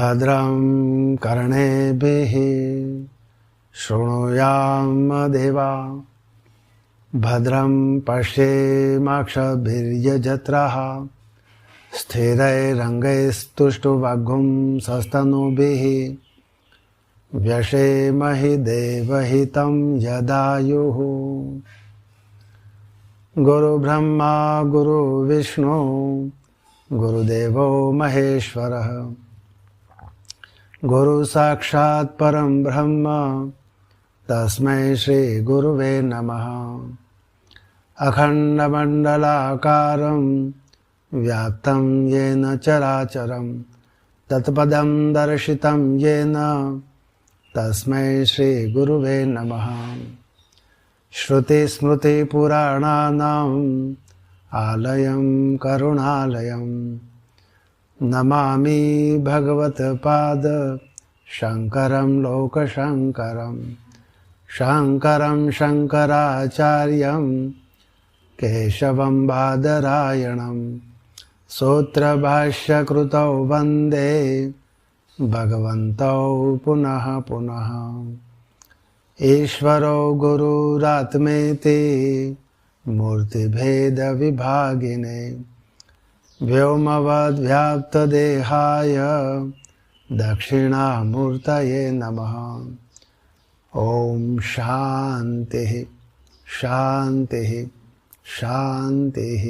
भद्रं कर्णेभिः शृणुयाम देवा भद्रं पश्येमाक्षभिर्यजत्राः स्थिरैरङ्गैस्तुष्टुवाग्गुं सस्तनूभिः व्यशेमहि देवहितं यदायुः। गुरुब्रह्मा गुरुविष्णु गुरुदेवो महेश्वरः गुरु साक्षात् परं ब्रह्म तस्मै श्री गुरुवे नमः। अखण्डमण्डलाकारं व्याप्तं येन चराचरं तत्पदं दर्शितं येन तस्मै श्री गुरुवे नमः। श्रुतिस्मृतिपुराणानाम् आलयं करुणालयं नमामि भगवत्पाद शङ्करं लोकशङ्करं शङ्करं शङ्कराचार्यं केशवं बादरायणं सूत्रभाष्यकृतौ वन्दे भगवन्तौ पुनः पुनः। ईश्वरो गुरुरात्मेति मूर्तिभेदविभागिने व्योमवद्व्याप्तदेहाय दक्षिणामूर्तये नमः। ॐ शान्तिः शान्तिः शान्तिः।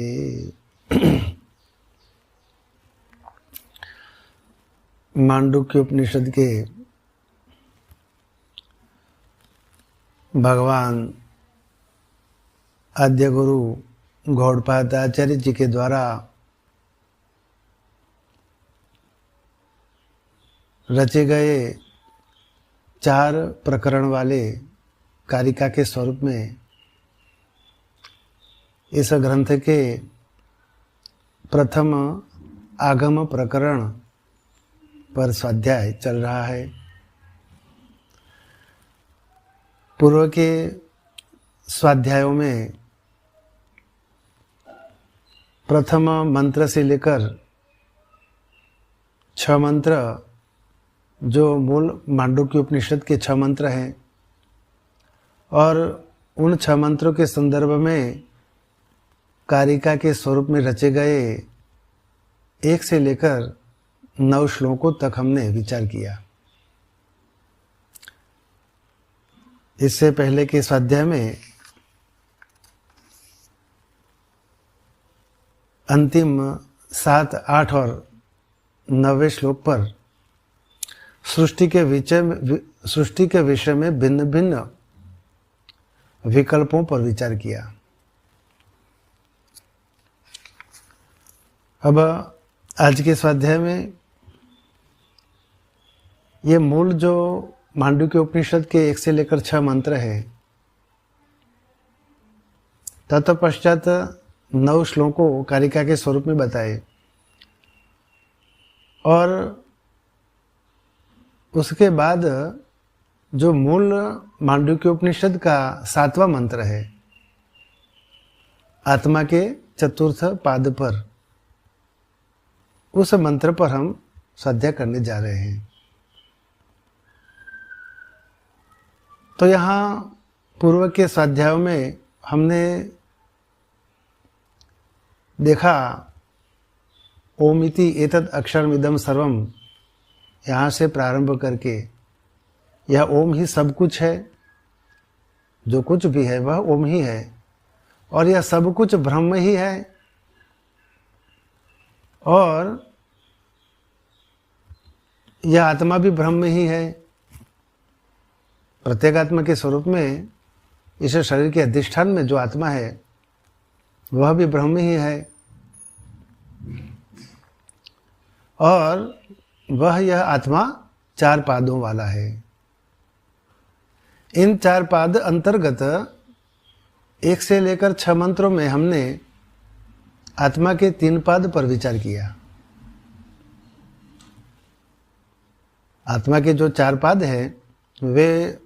मांडुक्य उपनिषद के भगवान आद्य गुरु गौड़पाद आचार्य जी के द्वारा रचे गए 4 प्रकरण वाले कारिका के स्वरूप में इस ग्रंथ के प्रथम आगम प्रकरण पर स्वाध्याय चल रहा है। पूर्व के स्वाध्यायों में प्रथम मंत्र से लेकर 6 मंत्र जो मूल मांडुक्य उपनिषद के 6 मंत्र हैं और उन 6 मंत्रों के संदर्भ में कारिका के स्वरूप में रचे गए 1 से लेकर 9 श्लोकों तक हमने विचार किया। इससे पहले के स्वाध्याय में अंतिम 7, 8 और 9वें श्लोक पर सृष्टि के विषय में भिन्न भिन्न विकल्पों पर विचार किया। अब आज के स्वाध्याय में ये मूल जो मांडुक्य उपनिषद के 1 से लेकर 6 मंत्र है, तत्पश्चात 9 श्लोकों कारिका के स्वरूप में बताए और उसके बाद जो मूल मांडुक्य उपनिषद का 7वां मंत्र है, आत्मा के 4th पाद पर, उस मंत्र पर हम स्वाध्याय करने जा रहे हैं। तो यहाँ पूर्व के स्वाध्यायों में हमने देखा ओमिति एतत् अक्षरमिदं सर्वम, यहाँ से प्रारंभ करके यह ओम ही सब कुछ है, जो कुछ भी है वह ओम ही है और यह सब कुछ ब्रह्म ही है और यह आत्मा भी ब्रह्म ही है। प्रत्येगात्मा के स्वरूप में इस शरीर के अधिष्ठान में जो आत्मा है वह भी ब्रह्म ही है और वह यह आत्मा 4 पादों वाला है। इन 4 पाद अंतर्गत 1 से लेकर 6 मंत्रों में हमने आत्मा के 3 पाद पर विचार किया। आत्मा के जो 4 पाद हैं वे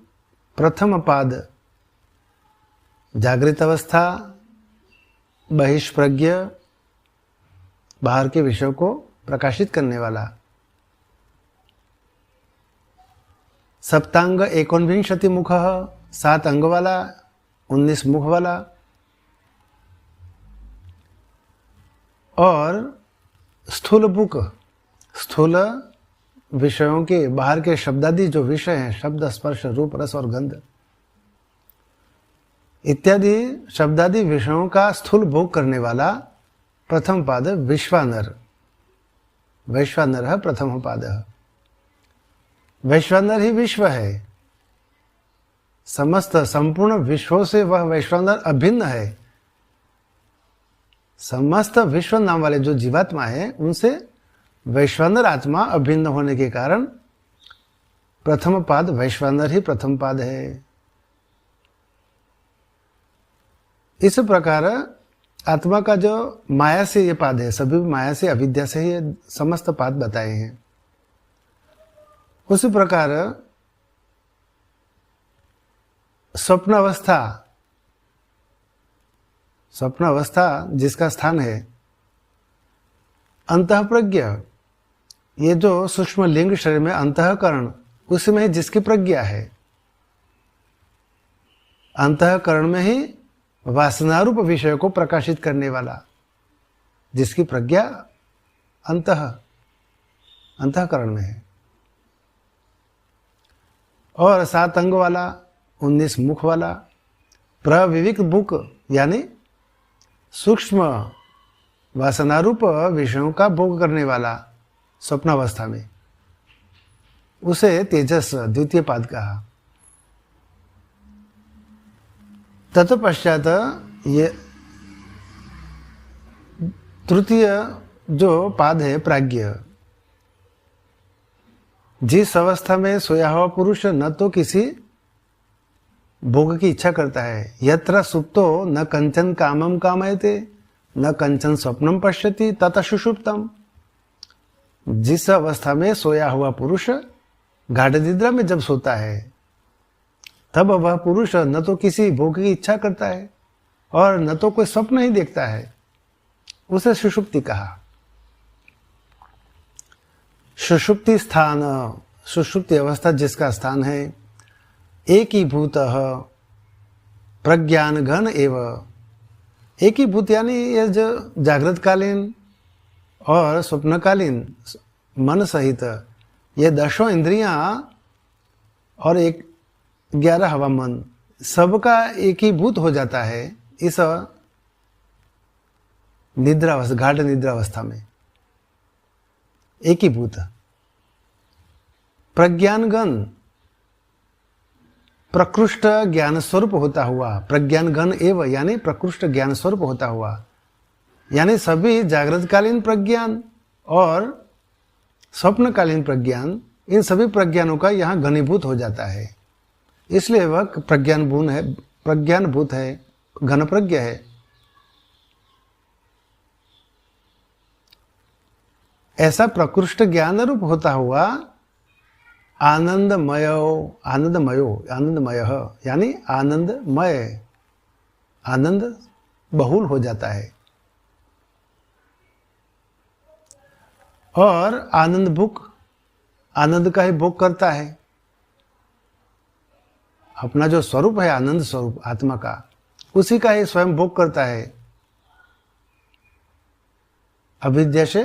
प्रथम पाद जागृत अवस्था, बहिष्प्रज्ञ, बाहर के विषयों को प्रकाशित करने वाला। सप्तांग 49 मुख, 7 अंग वाला, 19 मुख वाला। और स्थूल बुक, स्थूल विषयों के बाहर के शब्दादि जो विषय हैं, शब्द, स्पर्श, रूप, रस और गंध इत्यादि शब्दादि विषयों का स्थूल भोग करने वाला प्रथम पाद विश्वानर। वैश्वानर है प्रथम पाद। वैश्वानर ही विश्व है, समस्त संपूर्ण विश्वों से वह वैश्वानर अभिन्न है। समस्त विश्व नाम वाले जो जीवात्मा है उनसे वैश्वानर आत्मा अभिन्न होने के कारण प्रथम पाद वैश्वानर ही प्रथम पाद है। इस प्रकार आत्मा का जो माया से ये पाद है, सभी माया से, अविद्या से ही ये समस्त पाद बताए हैं। उसी प्रकार स्वप्न अवस्था जिसका स्थान है अंतःप्रज्ञ, ये जो सूक्ष्म लिंग शरीर में अंतःकरण, उसमें जिसकी प्रज्ञा है, अंतःकरण में ही वासनारूप विषय को प्रकाशित करने वाला, जिसकी प्रज्ञा अंतःकरण में है। और 7 अंग वाला, 19 मुख वाला, प्रविविक्त बुक यानी सूक्ष्म वासनारूप विषयों का भोग करने वाला स्वप्नावस्था में, उसे तेजस द्वितीय पाद कहा। तत्पश्चात ये तृतीय जो पाद है प्राज्ञ, जिस अवस्था में सोया हुआ पुरुष न तो किसी भोग की इच्छा करता है, यत्र सुप्तो न कंचन कामम कामयते न कंचन स्वप्नम पश्यति तत सुषुप्तम। जिस अवस्था में सोया हुआ पुरुष गाढ़ निद्रा में जब सोता है, तब वह पुरुष न तो किसी भोग की इच्छा करता है और न तो कोई स्वप्न ही देखता है, उसे सुषुप्ति कहा। सुषुप्ति स्थान, सुषुप्ति अवस्था जिसका स्थान है, एकीभूत प्रज्ञान घन एवं। एकीभूत यानी ये जो जागृतकालीन और स्वप्नकालीन मन सहित ये 10 इंद्रियां और 11 हवा मन सबका एकीभूत हो जाता है इस निद्रावस्था, गाढ़ निद्रावस्था में। एकीभूत प्रज्ञानगण, प्रकृष्ट ज्ञान स्वरूप होता हुआ, प्रज्ञानगण एव यानी प्रकृष्ट ज्ञान स्वरूप होता हुआ, यानी सभी जागृतकालीन प्रज्ञान और स्वप्नकालीन प्रज्ञान, इन सभी प्रज्ञानों का यहाँ घनीभूत हो जाता है, इसलिए वह प्रज्ञानभूत है, घन प्रज्ञ है। ऐसा प्रकृष्ट ज्ञान रूप होता हुआ आनंदमय यानी आनंदमय, आनंद बहुल हो जाता है। और आनंद भुक, आनंद का ही भोग करता है। अपना जो स्वरूप है आनंद स्वरूप आत्मा का, उसी का ही स्वयं भोग करता है। अविद्या से,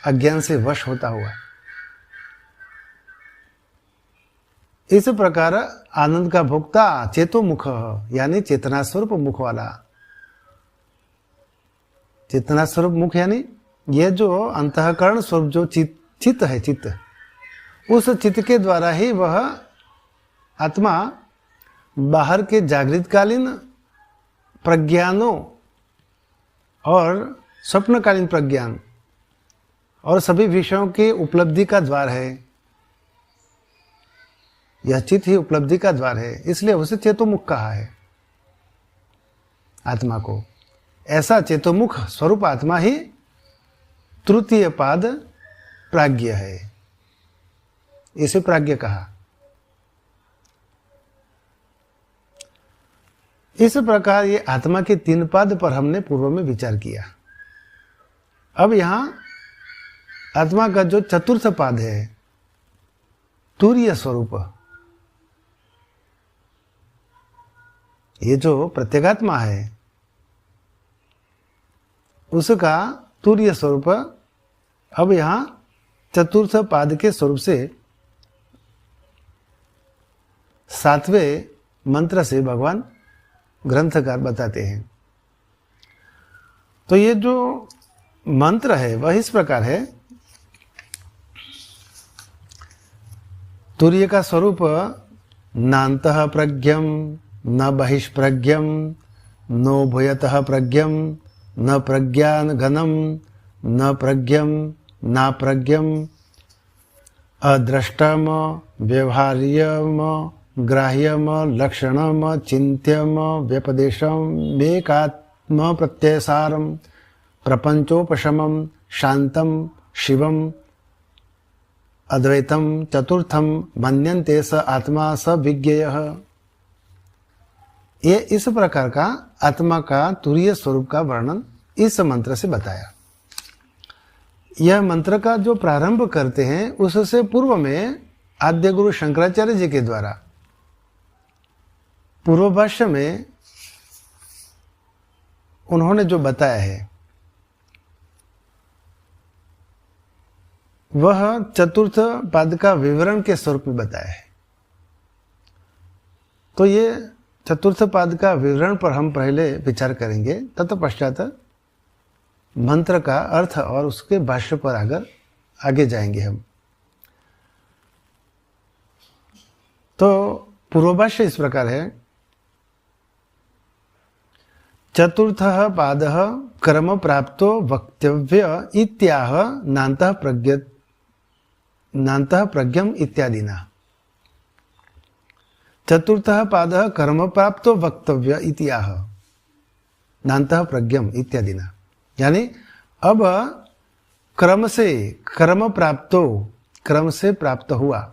अज्ञान से वश होता हुआ। इस प्रकार आनंद का भोक्ता चेतो मुख यानी चेतना स्वरूप मुख वाला। चेतना स्वरूप मुख यानी ये जो अंतःकरण स्वरूप जो चित्त है, चित्त, उस चित्त के द्वारा ही वह आत्मा बाहर के जागृतकालीन प्रज्ञानों और स्वप्नकालीन प्रज्ञान और सभी विषयों की उपलब्धि का द्वार है। यह चित्त ही उपलब्धि का द्वार है, इसलिए उसे चेतोमुख कहा है आत्मा को। ऐसा चेतोमुख स्वरूप आत्मा ही तृतीय पाद प्राज्ञ है, इसे प्राज्ञ कहा। इस प्रकार ये आत्मा के 3 पाद पर हमने पूर्व में विचार किया। अब यहां आत्मा का जो चतुर्थ पाद है तुरीय स्वरूप, ये जो प्रत्यगात्मा है उसका तुर्य स्वरूप अब यहाँ चतुर्थ पाद के स्वरूप से 7वें मंत्र से भगवान ग्रंथकार बताते हैं। तो ये जो मंत्र है वह इस प्रकार है। तुर्य का स्वरूप नान्तः प्रज्ञम न बहिष्प्रज्ञम नो भूयतः प्रज्ञम न प्रज्ञान घनम न प्रज्ञम ना प्रज्ञम अद्रष्टम व्यवहार्यम ग्राह्यम लक्षणम चिन्त्यम व्यपदेशम एकात्म प्रत्ययसारम प्रपंचोपशमम शांतम शिवम अद्वैतम चतुर्थम मन्यन्ते स आत्मा स विज्ञेयः। ये इस प्रकार का आत्मा का तुरीय स्वरूप का वर्णन इस मंत्र से बताया। यह मंत्र का जो प्रारंभ करते हैं उससे पूर्व में आद्य गुरु शंकराचार्य जी के द्वारा पूर्व भाष्य में उन्होंने जो बताया है वह चतुर्थ पाद का विवरण के स्वरूप में बताया है। तो ये चतुर्थ पाद का विवरण पर हम पहले विचार करेंगे, तत्पश्चात मंत्र का अर्थ और उसके भाष्य पर आगे जाएंगे हम। तो पूर्वभाष्य इस प्रकार है। चतुर्थः पादः कर्म प्राप्तो वक्तव्य इत्याह नान्तः प्रज्ञम इत्यादिना। चतुर्थः पादः कर्म प्राप्तो वक्तव्य इत्याह नान्तः प्रज्ञम इत्यादिना। यानी अब क्रम से प्राप्त हुआ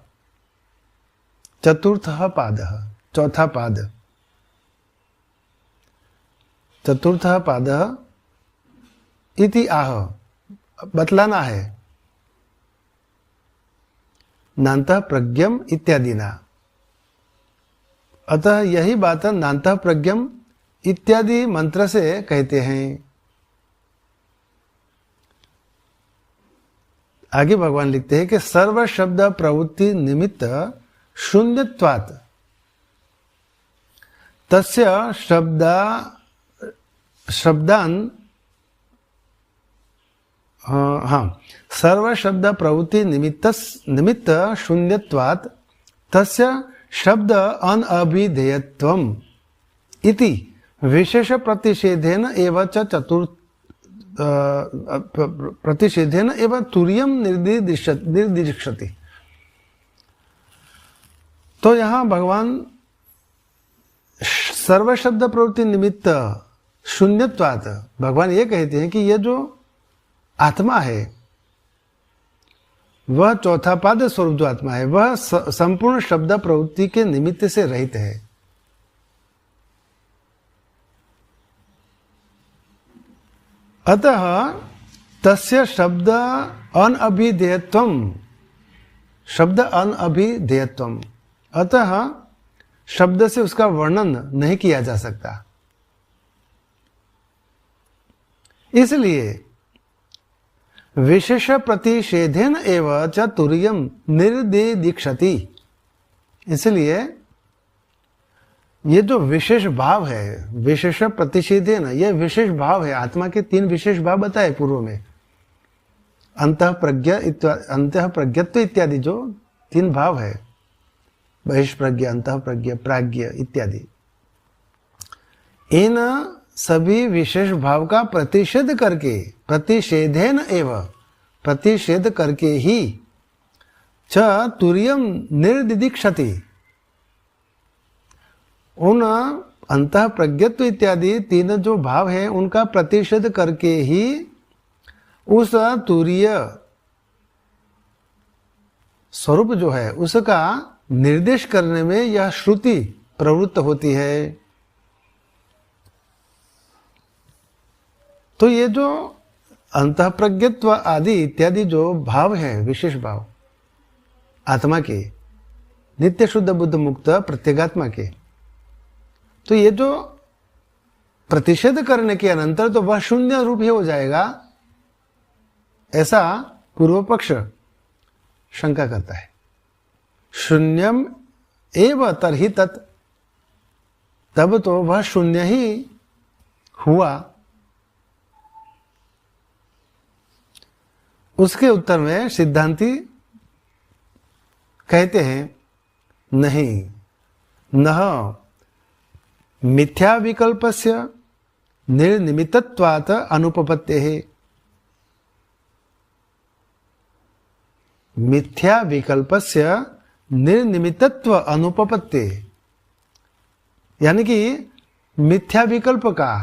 चतुर्थः पादः, चौथा पाद, चतुर्थः पादः इति आह बतलाना है नान्तः प्रज्ञम इत्यादिना। अतः यही बात नान्तः प्रज्ञम इत्यादि मंत्र से कहते हैं। आगे भगवान लिखते हैं कि सर्व शब्द प्रवृत्ति निमित्त शून्यत्वात् तस्य शब्दान सर्व शब्द प्रवृत्ति निमित्त शून्यत्वात् तस्य शब्द अनभिधेयत्वम् इति विशेष प्रतिषेधेन एव प्रतिषेधेन एव तुर्यम निर्दिशति। तो यहाँ भगवान सर्व शब्द प्रवृत्ति निमित्त शून्यत्वात् भगवान ये कहते हैं कि ये जो आत्मा है वह चौथा पाद स्वरूप जो आत्मा है वह संपूर्ण शब्द प्रवृत्ति के निमित्त से रहित है। अतः तस्य शब्द अनभिधेयत्वम्, अतः शब्द से उसका वर्णन नहीं किया जा सकता। इसलिए विशेष प्रतिषेधेन एव च तुर्यम निर्दिदिक्षति। इसलिए ये जो विशेष भाव है, विशेष प्रतिषेधेन, यह विशेष भाव है। आत्मा के 3 विशेष भाव बताए पूर्व में, अंतःप्रज्ञत्व इत्यादि जो 3 भाव है, बहिष्प्रज्ञ, अंतःप्रज्ञ, प्राज्ञ इत्यादि। इन सभी विशेष भाव का प्रतिषेध करके ही च तुर्यम निर्दिदिक्षति। उन अंतः प्रज्ञत्व इत्यादि 3 जो भाव हैं उनका प्रतिषेध करके ही उस तुर्य स्वरूप जो है उसका निर्देश करने में यह श्रुति प्रवृत्त होती है। तो ये जो अंतःप्रज्ञत्व आदि इत्यादि जो भाव हैं, विशेष भाव आत्मा के, नित्य शुद्ध बुद्ध मुक्त प्रत्येगात्मा के, तो ये जो प्रतिषेध करने के अनंतर तो वह शून्य रूप ही हो जाएगा, ऐसा पूर्व पक्ष शंका करता है। शून्यम एव तर्हि तत्, तब तो वह शून्य ही हुआ। उसके उत्तर में सिद्धांती कहते हैं नहीं, न मिथ्या विकल्पस्य निर्निमित्तत्वात् अनुपपत्तेः। मिथ्या विकल्पस्य निर्निमित्तत्व अनुपपत्तेः, यानी कि मिथ्या विकल्प का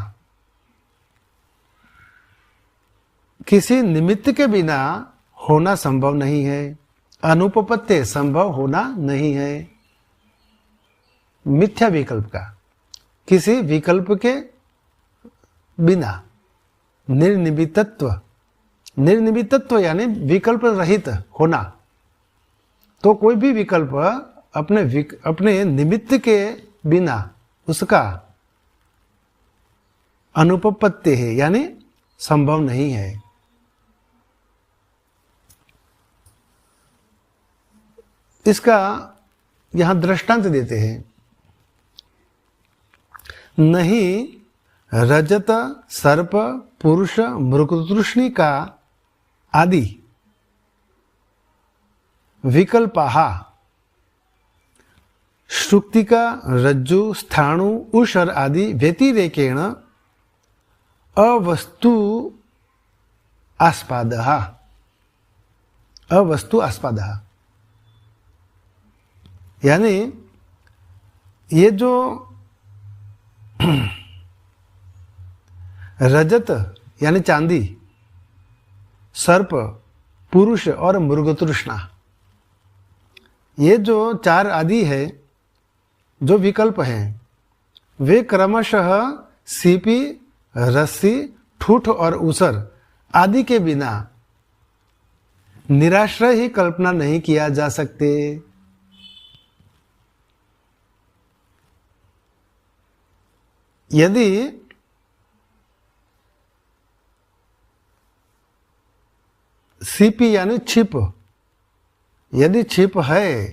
किसी निमित्त के बिना होना संभव नहीं है, अनुपपत्ति संभव होना नहीं है। मिथ्या विकल्प का किसी विकल्प के बिना, निर्निमित्तत्व, निर्निमित्तत्व यानी विकल्प रहित होना। तो कोई भी विकल्प अपने निमित्त के बिना उसका अनुपपत्ति है, यानी संभव नहीं है। इसका यहां दृष्टांत देते हैं, नहीं रजत सर्प पुरुष मृगतृष्णि का आदि विकल्पाः श्रुक्तिका रज्जु स्थाणु उषर आदि व्यतिरेकेण अवस्तु आस्पादः, अवस्तु आस्पादः, यानी ये जो रजत यानी चांदी, सर्प, पुरुष और मृगतृष्णा, ये जो चार आदि है, जो विकल्प हैं, वे क्रमशः सीपी, रस्सी, ठूठ और ऊसर आदि के बिना निराश्रय ही कल्पना नहीं किया जा सकते। यदि सीपी यानी छिप, यदि छिप है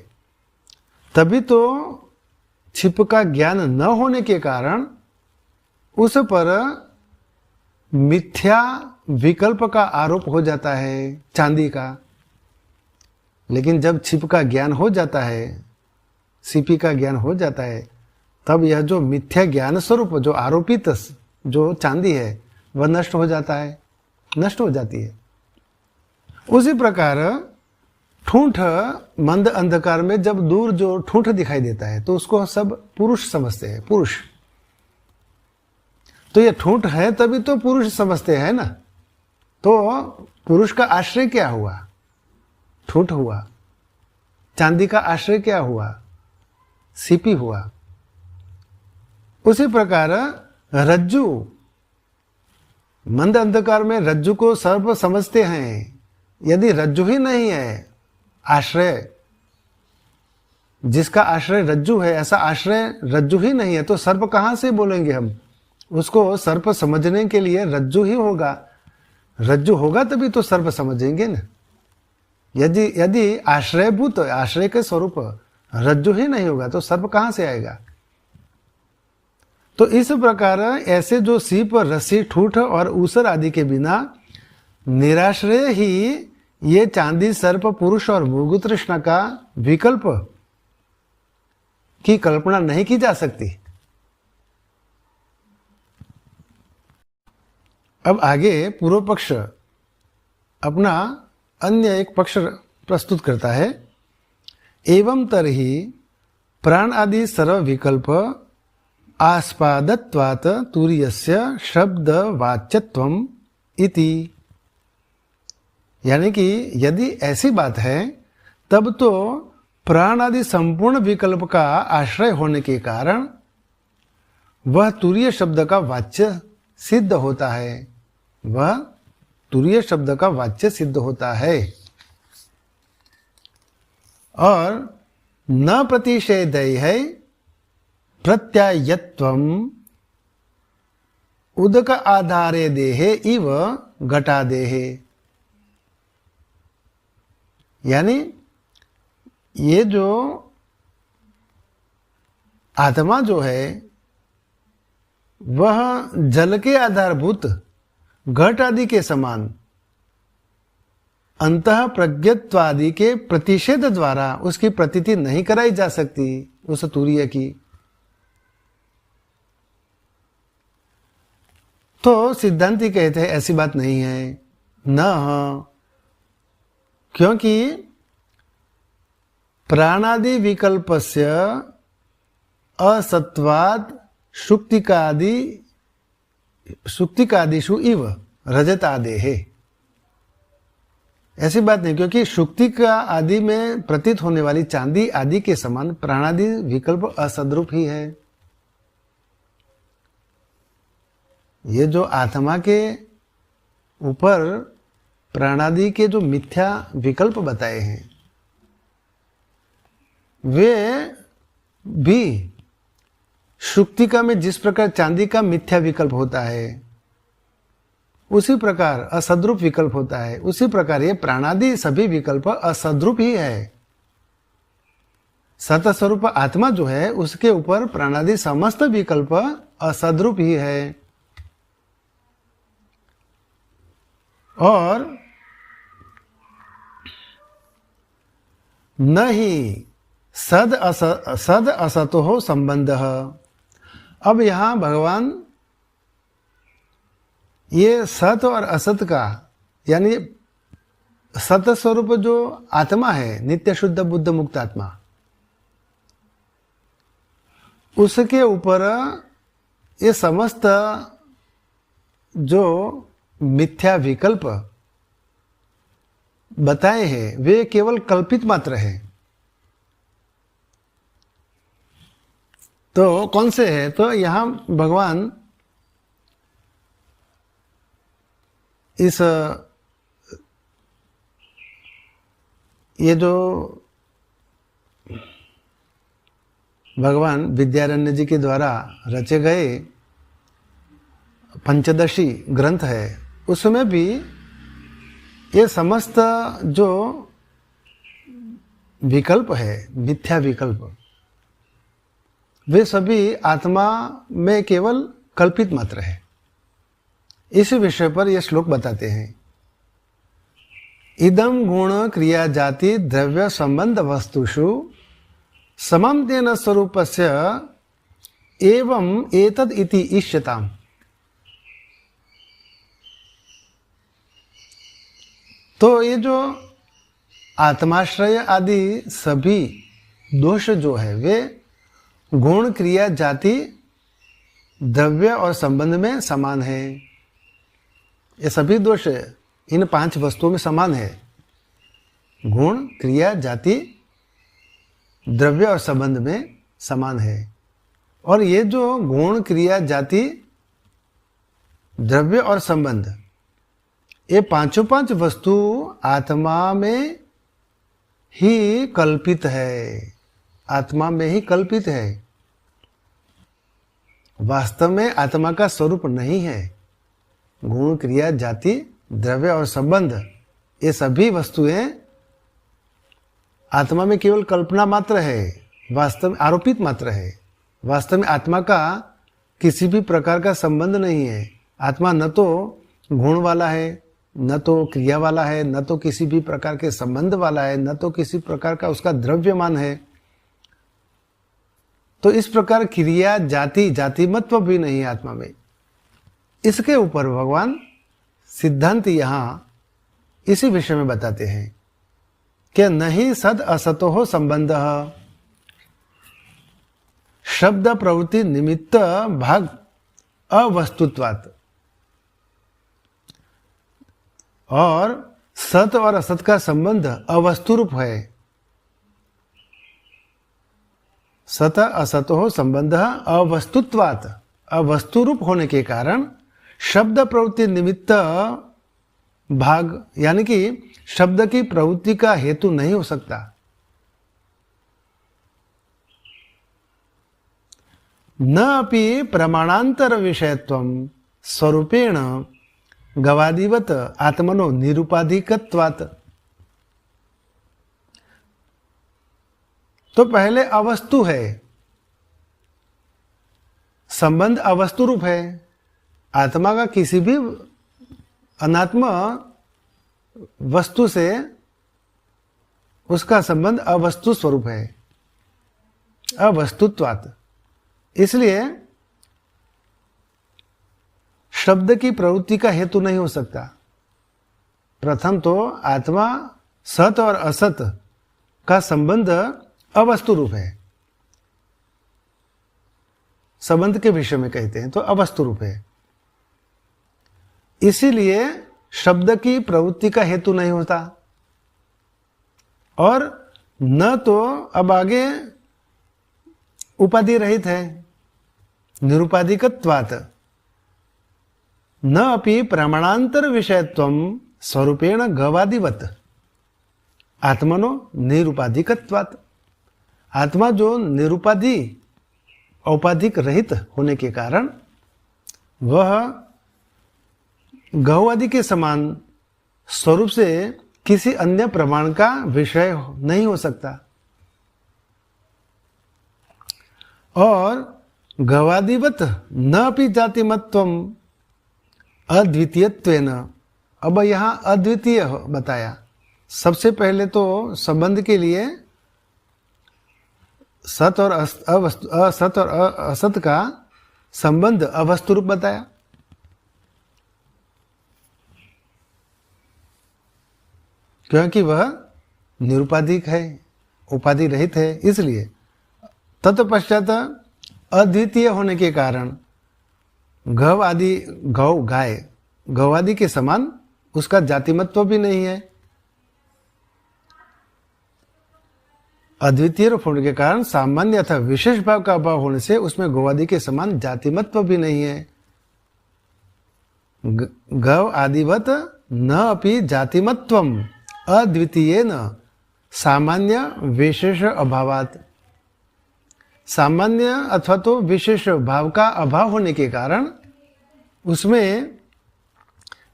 तभी तो छिप का ज्ञान न होने के कारण उस पर मिथ्या विकल्प का आरोप हो जाता है, चांदी का। लेकिन जब छिप का ज्ञान हो जाता है, सीपी का ज्ञान हो जाता है, तब यह जो मिथ्या ज्ञान स्वरूप जो आरोपित जो चांदी है वह नष्ट हो जाता है, नष्ट हो जाती है। उसी प्रकार ठूंठ मंद अंधकार में जब दूर जो ठूंठ दिखाई देता है तो उसको सब पुरुष समझते हैं, पुरुष। तो ये ठूंठ है तभी तो पुरुष समझते हैं ना। तो पुरुष का आश्रय क्या हुआ? ठूंठ हुआ। चांदी का आश्रय क्या हुआ? सीपी हुआ। उसी प्रकार रज्जु, मंद अंधकार में रज्जु को सर्प समझते हैं। यदि रज्जु ही नहीं है आश्रय, जिसका आश्रय रज्जु है, ऐसा आश्रय रज्जु ही नहीं है तो सर्प कहां से बोलेंगे हम? उसको सर्प समझने के लिए रज्जु ही होगा। रज्जु होगा तभी तो सर्प समझेंगे ना। यदि आश्रयभूत, आश्रय के स्वरूप रज्जु ही नहीं होगा तो सर्प कहां से आएगा? तो इस प्रकार ऐसे जो सीप, रस्सी, ठूठ और ऊसर आदि के बिना निराश्रय ही ये चांदी, सर्प, पुरुष और मृगतृष्णा का विकल्प की कल्पना नहीं की जा सकती। अब आगे पूर्व पक्ष अपना अन्य एक पक्ष प्रस्तुत करता है। एवं तरहि प्राण आदि सर्व विकल्प आस्पादत्वात् तुर्यस्य शब्द वाच्यत्वम इति। यानी कि यदि ऐसी बात है तब तो प्राण आदि संपूर्ण विकल्प का आश्रय होने के कारण वह तुरीय शब्द का वाच्य सिद्ध होता है, वह तुरीय शब्द का वाच्य सिद्ध होता है। और न प्रतिषेधय है प्रत्यायत्वम उदक आधारे देहे इव घटा देहे। यानी ये जो आत्मा जो है वह जल के आधारभूत घट आदि के समान अंतः प्रज्ञत्वादि के प्रतिषेध द्वारा उसकी प्रतीति नहीं कराई जा सकती उस तुरीय की। तो सिद्धांती कहते हैं ऐसी बात नहीं है, न, क्योंकि प्राणादि विकल्पस्य असत्वाद सुक्तिकादिषु इव रजतादेः। ऐसी बात नहीं, क्योंकि शुक्ति का आदि में प्रतीत होने वाली चांदी आदि के समान प्राणादि विकल्प असद्रूप ही है। ये जो आत्मा के ऊपर प्राणादि के जो मिथ्या विकल्प बताए हैं वे भी शुक्तिका में जिस प्रकार चांदी का मिथ्या विकल्प होता है उसी प्रकार असद्रूप विकल्प होता है, उसी प्रकार ये प्राणादि सभी विकल्प असद्रूप ही है। सतस्वरूप आत्मा जो है उसके ऊपर प्राणादि समस्त विकल्प असद्रूप ही है। और न ही सद असतो संबंध। अब यहां भगवान ये सत और असत का, यानी सत स्वरूप जो आत्मा है नित्य शुद्ध बुद्ध मुक्त आत्मा, उसके ऊपर ये समस्त जो मिथ्या विकल्प बताए हैं वे केवल कल्पित मात्र है। तो कौन से है? तो यहां भगवान इस ये जो भगवान विद्यारण्य जी के द्वारा रचे गए पंचदशी ग्रंथ है उसमें भी ये समस्त जो विकल्प है मिथ्या विकल्प वे सभी आत्मा में केवल कल्पित मात्र है। इस विषय पर यह श्लोक बताते हैं, इदम गुण क्रिया जाति द्रव्य संबंध वस्तुषु समम तेन स्वरूपस्य एवं एतद इति इष्यताम्। तो ये जो आत्माश्रय आदि सभी दोष जो है वे गुण क्रिया जाति द्रव्य और संबंध में समान है। ये सभी दोष इन पांच वस्तुओं में समान है, गुण क्रिया जाति द्रव्य और संबंध में समान है। और ये जो गुण क्रिया जाति द्रव्य और संबंध ये पांचों पांच वस्तु आत्मा में ही कल्पित है, आत्मा में ही कल्पित है, वास्तव में आत्मा का स्वरूप नहीं है। गुण क्रिया जाति द्रव्य और संबंध ये सभी वस्तुएं आत्मा में केवल कल्पना मात्र है, वास्तव में आरोपित मात्र है। वास्तव में आत्मा का किसी भी प्रकार का संबंध नहीं है। आत्मा न तो गुण वाला है, न तो क्रिया वाला है, न तो किसी भी प्रकार के संबंध वाला है, न तो किसी प्रकार का उसका द्रव्यमान है। तो इस प्रकार क्रिया जाति जातिमत्व भी नहीं है आत्मा में। इसके ऊपर भगवान सिद्धांत यहां इसी विषय में बताते हैं कि नहीं सद असतो संबंध शब्द प्रवृत्ति निमित्त भाग अवस्तुत्वात्। और सत और असत का संबंध अवस्तु रूप है। सत असतो संबंध अवस्तुत्वात्, अवस्तु रूप होने के कारण शब्द प्रवृत्ति निमित्त भाग यानी कि शब्द की प्रवृत्ति का हेतु नहीं हो सकता। न अपि प्रमाणांतर विषयत्वम स्वरूपेण गवादिवत आत्मनो निरुपाधिकत्वात्। तो पहले अवस्तु है, संबंध अवस्तु रूप है। आत्मा का किसी भी अनात्म वस्तु से उसका संबंध अवस्तु स्वरूप है, अवस्तुत्वात्। इसलिए शब्द की प्रवृत्ति का हेतु नहीं हो सकता। प्रथम तो आत्मा सत और असत का संबंध अवस्तु रूप है, संबंध के विषय में कहते हैं तो अवस्तु रूप है। इसीलिए शब्द की प्रवृत्ति का हेतु नहीं होता। और न तो अब आगे उपाधि रहित है, निरुपाधिकत्वात्। न अपि प्रमाणांतर विषयत्वम स्वरूपेण गवादिवत आत्मनो निरुपाधिकत्वात्। आत्मा जो निरुपाधि औपाधिक रहित होने के कारण वह गौ आदि के समान स्वरूप से किसी अन्य प्रमाण का विषय नहीं हो सकता। और गवादिवत न अपि जातिमत्वम अद्वितीयत्वेन। अब यहाँ अद्वितीय बताया। सबसे पहले तो संबंध के लिए सत और असत और असत का संबंध अवस्तु रूप बताया। क्योंकि वह निरुपाधिक है, उपाधि रहित है, इसलिए। तत्पश्चात अद्वितीय होने के कारण गौ आदि, गौ गाय, गौ आदि के समान उसका जातिमत्व भी नहीं है। अद्वितीय रूप होने के कारण सामान्य अथवा विशेष भाव का अभाव होने से उसमें गौ आदि के समान जातिमत्व भी नहीं है। गौ आदिवत न अपि जातिमत्वम अद्वितीयेन सामान्य विशेष अभावात्। सामान्य अथवा तो विशेष भाव का अभाव होने के कारण उसमें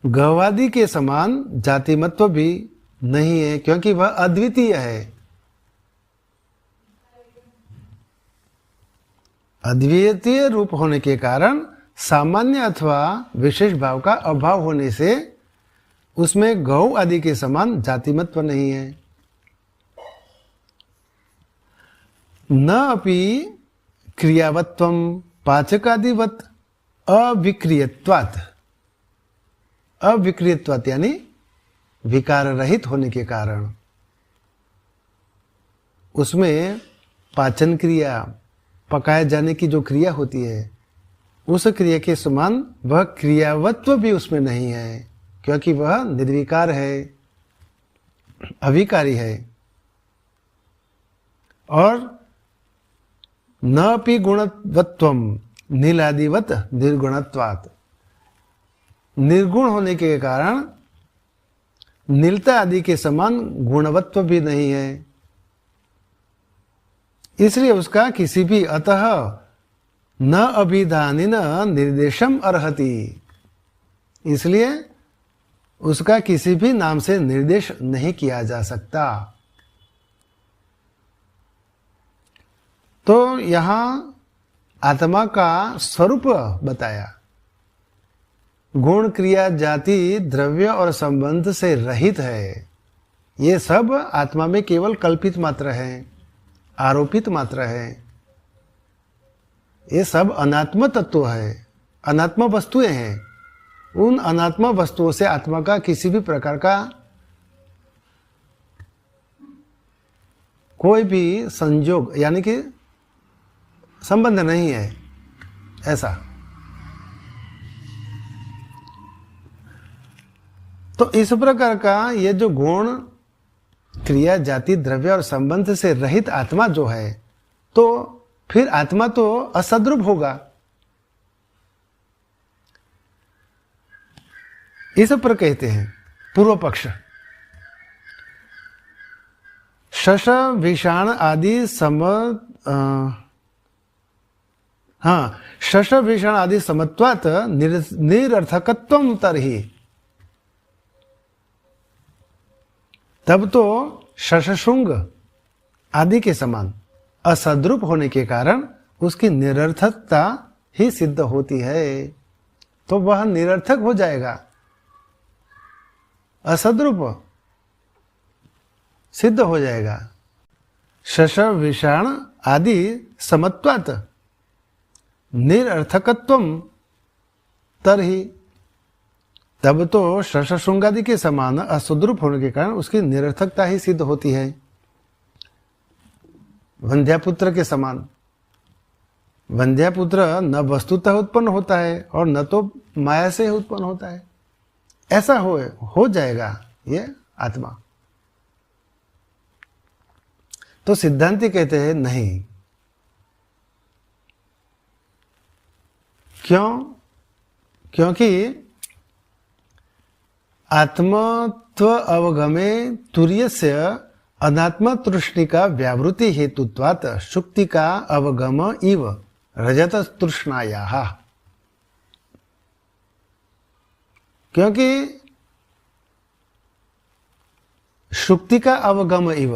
गवादि के समान जातिमत्व भी नहीं है, क्योंकि वह अद्वितीय है। अद्वितीय रूप होने के कारण सामान्य अथवा विशेष भाव का अभाव होने से उसमें गौ आदि के समान जातिमत्व नहीं है। न अपि क्रियावत्वम पाचकादिवत अविक्रियत्वात्। अविक्रियत्वात् यानी विकार रहित होने के कारण उसमें पाचन क्रिया, पकाए जाने की जो क्रिया होती है, उस क्रिया के समान वह क्रियावत्व भी उसमें नहीं है, क्योंकि वह निर्विकार है, अविकारी है। और न अपि गुणवत्वम नीलादिवत निर्गुणत्वात्। निर्गुण होने के कारण नीलता आदि के समान गुणवत्व भी नहीं है, इसलिए उसका किसी भी अतः न अभिधानिन निर्देशम अर्हति। इसलिए उसका किसी भी नाम से निर्देश नहीं किया जा सकता। तो यहाँ आत्मा का स्वरूप बताया, गुण, क्रिया, जाति, द्रव्य और संबंध से रहित है। ये सब आत्मा में केवल कल्पित मात्र है, आरोपित मात्र है। ये सब अनात्म तत्व है, अनात्म वस्तुएं हैं। उन अनात्म वस्तुओं से आत्मा का किसी भी प्रकार का कोई भी संयोग यानी कि संबंध नहीं है, ऐसा। तो इस प्रकार का ये जो गुण, क्रिया, जाति, द्रव्य और संबंध से रहित आत्मा जो है, तो फिर आत्मा तो असद्रूप होगा। इस पर कहते हैं पूर्व पक्ष, शश, विषाण आदि हाँ, शश भीषण आदि समत्वात निरर्थकत्वम तरही, तब तो शशशृंग आदि के समान असद्रूप होने के कारण उसकी निरर्थकता ही सिद्ध होती है, तो वह निरर्थक हो जाएगा, असद्रूप सिद्ध हो जाएगा। शश विषाण आदि समत्वात निरर्थकत्वम तरही, तब तो शश शृंगादि के समान असद्रूप होने के कारण उसकी निरर्थकता ही सिद्ध होती है। वंध्यापुत्र के समान, वंध्यापुत्र न वस्तुतः उत्पन्न होता है और न तो माया से उत्पन्न होता है, ऐसा हो जाएगा ये आत्मा। तो सिद्धांती कहते हैं नहीं। क्यों? क्योंकि आत्मत्व अवगमे तुर्यस्य अनात्म तृष्णिका व्यावृत्ति हेतुत्वात् शुक्ति का अवगम इव रजत तृष्णायाः। क्योंकि शुक्ति का अवगम इव,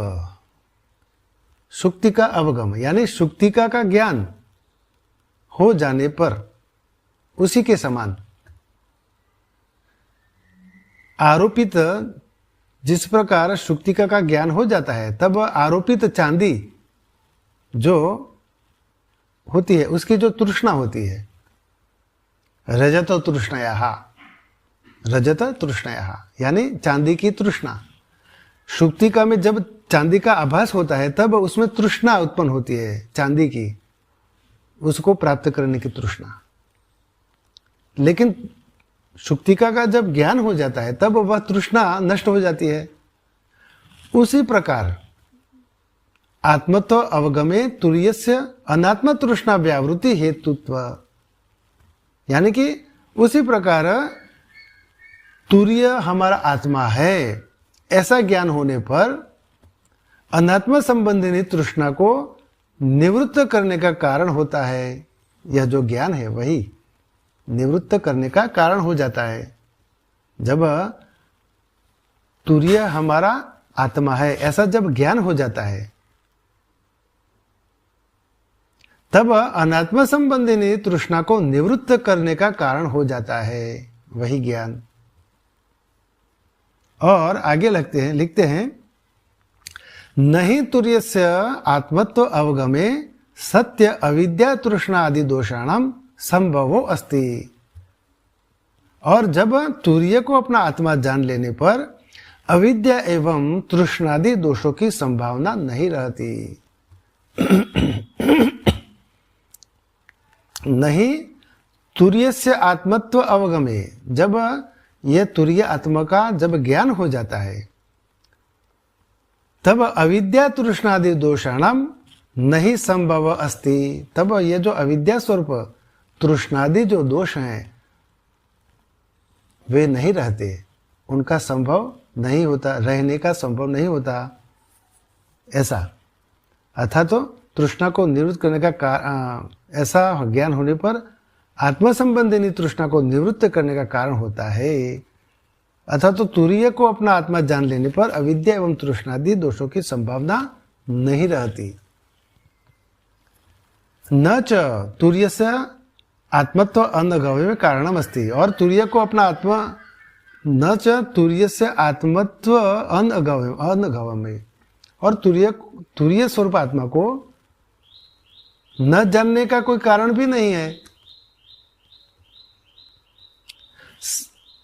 शुक्ति का अवगम यानी शुक्तिका का ज्ञान हो जाने पर उसी के समान आरोपित, जिस प्रकार शुक्तिका का ज्ञान हो जाता है तब आरोपित चांदी जो होती है उसकी जो तृष्णा होती है, रजत तृष्णयाः, रजत तृष्णयाः यानी चांदी की तृष्णा। शुक्तिका में जब चांदी का आभास होता है तब उसमें तृष्णा उत्पन्न होती है चांदी की, उसको प्राप्त करने की तृष्णा। लेकिन शुक्तिका का जब ज्ञान हो जाता है तब वह तृष्णा नष्ट हो जाती है। उसी प्रकार आत्मत्व अवगमे तुर्यस्य अनात्म तृष्णा व्यावृत्ति हेतुत्व, यानी कि उसी प्रकार तुर्य हमारा आत्मा है ऐसा ज्ञान होने पर अनात्म संबंधिनी तृष्णा को निवृत्त करने का कारण होता है। यह जो ज्ञान है वही निवृत्त करने का कारण हो जाता है। जब तुर्य हमारा आत्मा है ऐसा जब ज्ञान हो जाता है तब अनात्म संबंधिनी तृष्णा को निवृत्त करने का कारण हो जाता है वही ज्ञान। और आगे लिखते हैं नहीं तुर्यस्य आत्मत्व अवगमे सत्य अविद्या तृष्णा आदि दोषाणाम संभवो अस्ति। और जब तुर्य को अपना आत्मा जान लेने पर अविद्या एवं तृष्णादि दोषों की संभावना नहीं रहती। नहीं तुर्यस्य आत्मत्व अवगमे, जब यह तुर्य आत्मा का जब ज्ञान हो जाता है तब अविद्या तृष्णादि दोषाणाम नहीं संभव अस्ति। तब ये जो अविद्या स्वरूप तृष्णादि जो दोष हैं वे नहीं रहते, उनका संभव नहीं होता, रहने का संभव नहीं होता ऐसा। अर्थात तो तृष्णा को निवृत्त करने का ऐसा ज्ञान होने पर आत्म संबंधिनी तृष्णा को निवृत्त करने का कारण होता है। अर्थात तो तुर्य को अपना आत्मा जान लेने पर अविद्या एवं तृष्णादि दोषों की संभावना नहीं रहती। न च तुर्य से आत्मत्व अनगव्य में कारणम अस्ति। और तुर्य को अपना आत्मा, न च तुर्य से आत्मत्व अनगव्य में, और तुर्य स्वरूप आत्मा को न जानने का कोई कारण भी नहीं है।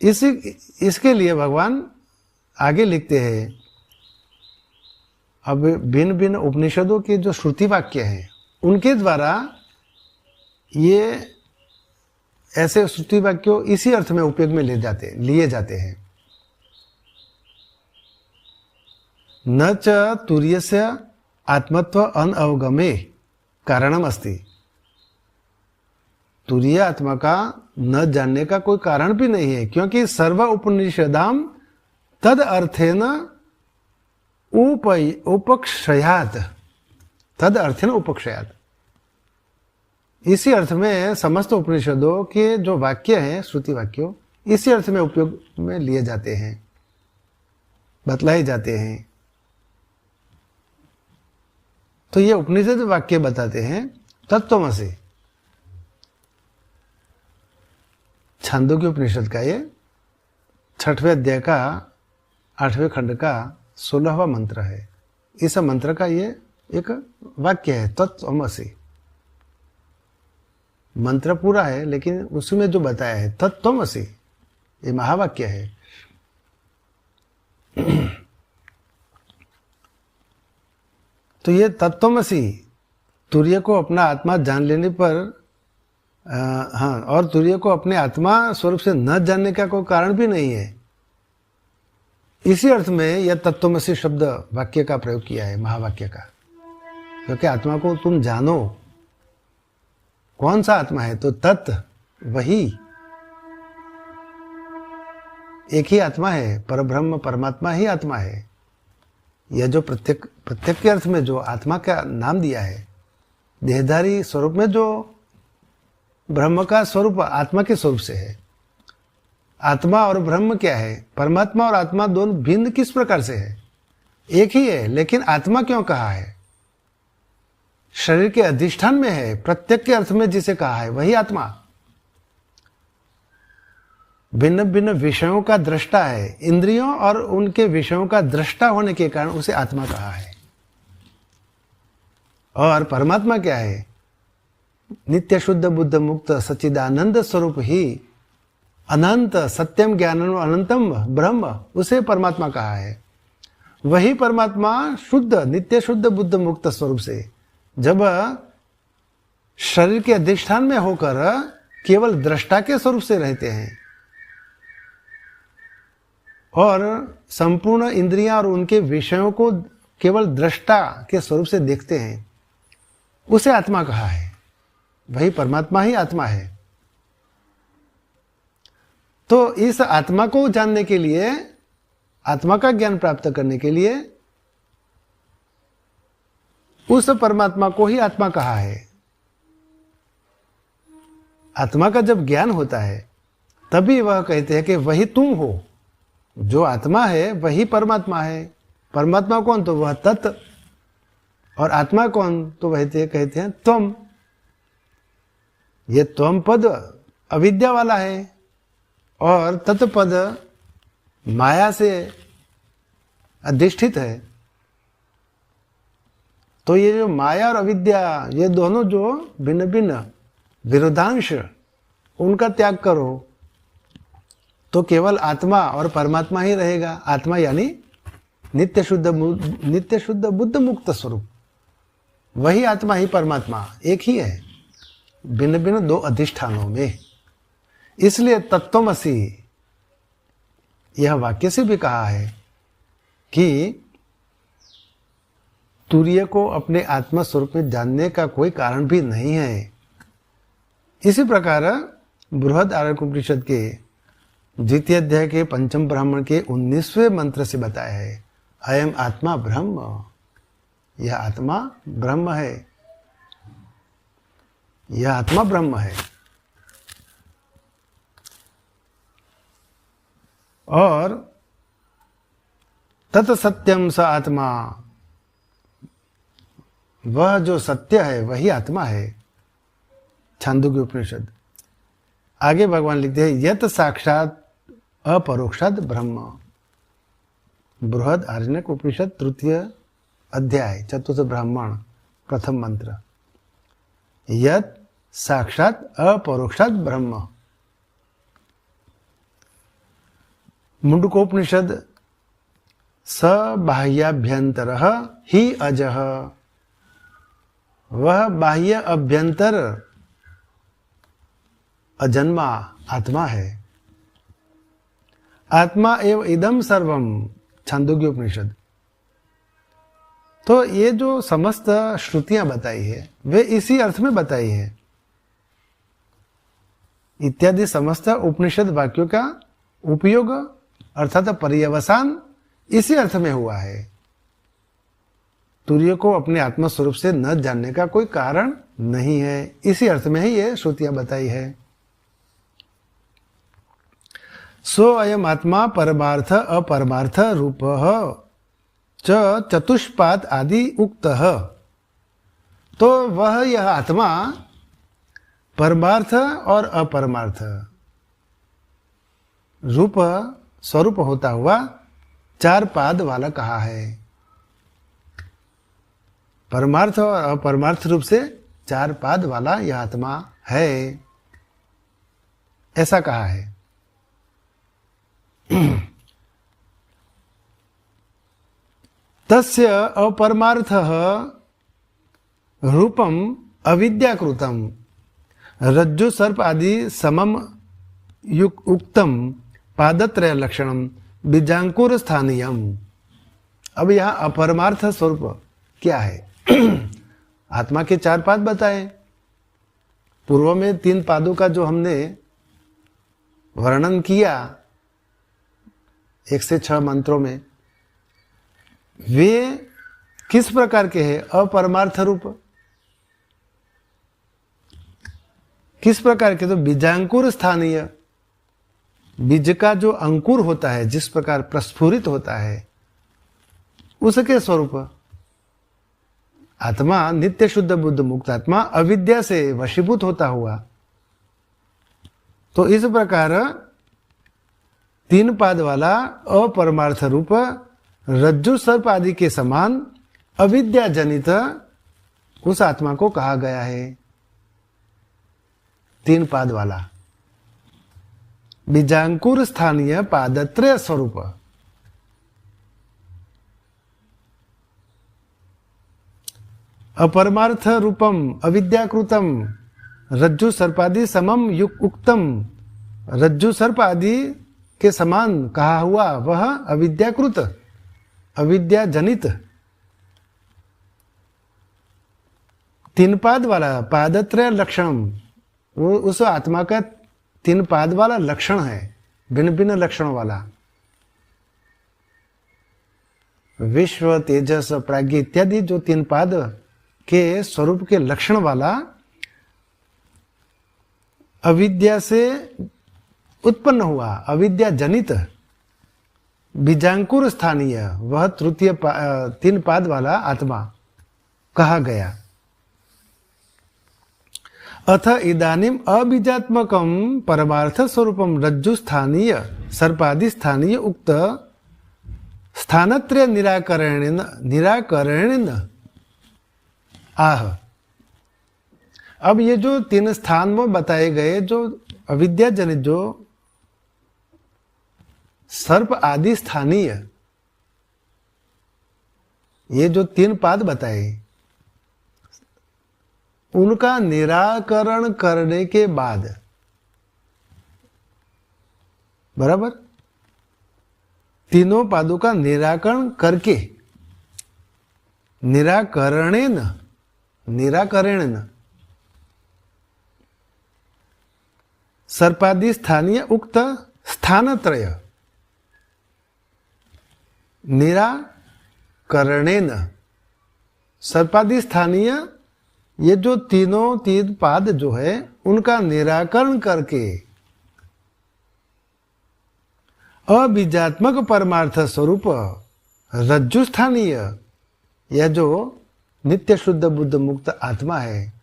इसके लिए भगवान आगे लिखते हैं, अब भिन्न भिन्न उपनिषदों के जो श्रुति वाक्य हैं उनके द्वारा ये ऐसे श्रुति वाक्यों इसी अर्थ में उपयोग में लिए जाते हैं। न च तुर्यस्य आत्मत्व अनवगमे कारणम अस्ति। तुर्य आत्मा का न जानने का कोई कारण भी नहीं है, क्योंकि सर्व उपनिषदाम तद अर्थेन उपक्षयात, तद अर्थेन उपक्षयात। इसी अर्थ में समस्त उपनिषदों के जो वाक्य हैं, श्रुति वाक्यों, इसी अर्थ में उपयोग में लिए जाते हैं, बतलाए जाते हैं। तो ये उपनिषद वाक्य बताते हैं तत्त्वमसि। छांदोग्य उपनिषद का ये 6वें अध्याय का 8वें खंड का 16वां मंत्र है। इस मंत्र का ये एक वाक्य है, तत्त्वमसि। मंत्र पूरा है लेकिन उसमें जो बताया है तत्त्वमसि, ये महावाक्य है। तो ये तत्त्वमसि तुर्य को अपना आत्मा जान लेने पर हाँ, और तुर्य को अपने आत्मा स्वरूप से न जानने का कोई कारण भी नहीं है। इसी अर्थ में यह तत्त्वमसि शब्द वाक्य का प्रयोग किया है, महावाक्य का। क्योंकि आत्मा को तुम जानो, कौन सा आत्मा है? तो तत्, वही एक ही आत्मा है, परब्रह्म परमात्मा ही आत्मा है। यह जो प्रत्येक के अर्थ में जो आत्मा का नाम दिया है, देहधारी स्वरूप में जो ब्रह्म का स्वरूप आत्मा के स्वरूप से है। आत्मा और ब्रह्म क्या है? परमात्मा और आत्मा दोनों भिन्न किस प्रकार से है? एक ही है, लेकिन आत्मा क्यों कहा है? शरीर के अधिष्ठान में है, प्रत्येक के अर्थ में जिसे कहा है वही आत्मा। भिन्न भिन्न विषयों का दृष्टा है, इंद्रियों और उनके विषयों का दृष्टा होने के कारण उसे आत्मा कहा है। और परमात्मा क्या है? नित्य शुद्ध बुद्ध मुक्त सच्चिदानंद स्वरूप ही अनंत सत्यम ज्ञानम अनंतम ब्रह्म, उसे परमात्मा कहा है। वही परमात्मा शुद्ध नित्य शुद्ध बुद्ध मुक्त स्वरूप से जब शरीर के अधिष्ठान में होकर केवल दृष्टा के स्वरूप से रहते हैं और संपूर्ण इंद्रियां और उनके विषयों को केवल दृष्टा के स्वरूप से देखते हैं, उसे आत्मा कहा है। वही परमात्मा ही आत्मा है। तो इस आत्मा को जानने के लिए, आत्मा का ज्ञान प्राप्त करने के लिए उस परमात्मा को ही आत्मा कहा है। आत्मा का जब ज्ञान होता है तभी वह कहते हैं कि वही तुम हो। जो आत्मा है वही परमात्मा है। परमात्मा कौन? तो वह तत्। और आत्मा कौन? तो वह कहते हैं त्वम। ये त्वम पद अविद्या वाला है और तत्पद माया से अधिष्ठित है। तो ये जो माया और अविद्या, ये दोनों जो भिन्न भिन्न विरोधांश, उनका त्याग करो तो केवल आत्मा और परमात्मा ही रहेगा। आत्मा यानी नित्य शुद्ध बुद्ध मुक्त स्वरूप, वही आत्मा ही परमात्मा एक ही है, भिन्न भिन्न दो अधिष्ठानों में। इसलिए तत्त्वमसि यह वाक्य से भी कहा है कि तुर्य को अपने आत्मा स्वरूप में जानने का कोई कारण भी नहीं है। इसी प्रकार बृहद आरण्यकोपनिषद के द्वितीय अध्याय के पंचम ब्राह्मण के 19वें मंत्र से बताया है, अयम आत्मा ब्रह्म। यह आत्मा ब्रह्म है, यह आत्मा ब्रह्म है। और तत्सत्यम स आत्मा, वह जो सत्य है वही आत्मा है। छांदोग्य उपनिषद। आगे भगवान लिखते हैं, यत साक्षात अपरोक्षात ब्रह्म। बृहद आरण्यक उपनिषद तृतीय अध्याय चतुर्थ ब्राह्मण प्रथम मंत्र, यत साक्षात अपरोक्षात ब्रह्म। मुंडकोपनिषद, स बाह्याभ्यंतर ही अजः। वह बाह्य अभ्यंतर अजन्मा आत्मा है। आत्मा एव इदम सर्वम, छांदोग्य उपनिषद। तो ये जो समस्त श्रुतियां बताई है वे इसी अर्थ में बताई है। इत्यादि समस्त उपनिषद वाक्यों का उपयोग अर्थात पर्यवसान इसी अर्थ में हुआ है। तुर्य को अपने आत्मा स्वरूप से न जानने का कोई कारण नहीं है। इसी अर्थ में ही ये श्रुतियां बताई है। सो अयम आत्मा परमार्थ अपरमार्थ रूप च चतुष्पाद आदि उक्त। तो वह यह आत्मा परमार्थ और अपरमार्थ रूप स्वरूप होता हुआ 4 पाद वाला कहा है। परमार्थ और अपरमार्थ रूप से 4 पाद वाला यह आत्मा है, ऐसा कहा है। तस्य अपरमार्थः रूपम अविद्याकृतम रज्जु सर्प आदि समम उक्तम पादत्रय लक्षणम बीजांकुर स्थानीयम। अब यहाँ अपरमार्थ स्वरूप क्या है? आत्मा के 4 पाद बताए। पूर्व में 3 पादों का जो हमने वर्णन किया 1 से 6 मंत्रों में, वे किस प्रकार के हैं? अपरमार्थ रूप। किस प्रकार के? तो बीजांकुर स्थानीय, बीज का जो अंकुर होता है, जिस प्रकार प्रस्फुरित होता है, उसके स्वरूप। आत्मा नित्य शुद्ध बुद्ध मुक्त आत्मा अविद्या से वशीभूत होता हुआ, तो इस प्रकार 3 पाद वाला अपरमार्थ रूप रज्जु सर्प आदि के समान अविद्या जनित उस आत्मा को कहा गया है। 3 पाद वाला बीजांकुर स्थानीय पादत्रय स्वरूप। अपरमार्थ रूपम अविद्याकृतम रज्जु सर्पादि समम उक्तम, रज्जु सर्प आदि के समान कहा हुआ वह अविद्याकृत, अविद्या जनित 3 पाद वाला पादत्रय लक्षण, वो उस आत्मा का 3 पाद वाला लक्षण है, भिन्न भिन्न लक्षणों वाला। विश्व, तेजस, प्राज्ञ इत्यादि जो 3 पाद के स्वरूप के लक्षण वाला अविद्या से उत्पन्न हुआ, अविद्या जनित बीजांकुर स्थानीय वह तृतीय 3 पाद वाला आत्मा कहा गया। अथ इदानीम अबीजात्मकम परमार्थ स्वरूपम रज्जु स्थानीय सर्पादि स्थानीय उक्त स्थानत्रय निराकरणेन आह। अब ये जो 3 स्थान में बताए गए जो अविद्या जनित जो सर्प आदि स्थानीय, ये जो 3 पाद बताए, उनका निराकरण करने के बाद, बराबर, तीनों पादों का निराकरण करके, निराकरणेन सर्पादि स्थानीय उक्त स्थानत्रय निराकरणेन सर्पादि स्थानीय, ये जो 3 पाद जो है उनका निराकरण करके अबीजात्मक परमार्थ स्वरूप रज्जु स्थानीय, यह जो नित्य शुद्ध बुद्ध मुक्त आत्मा है,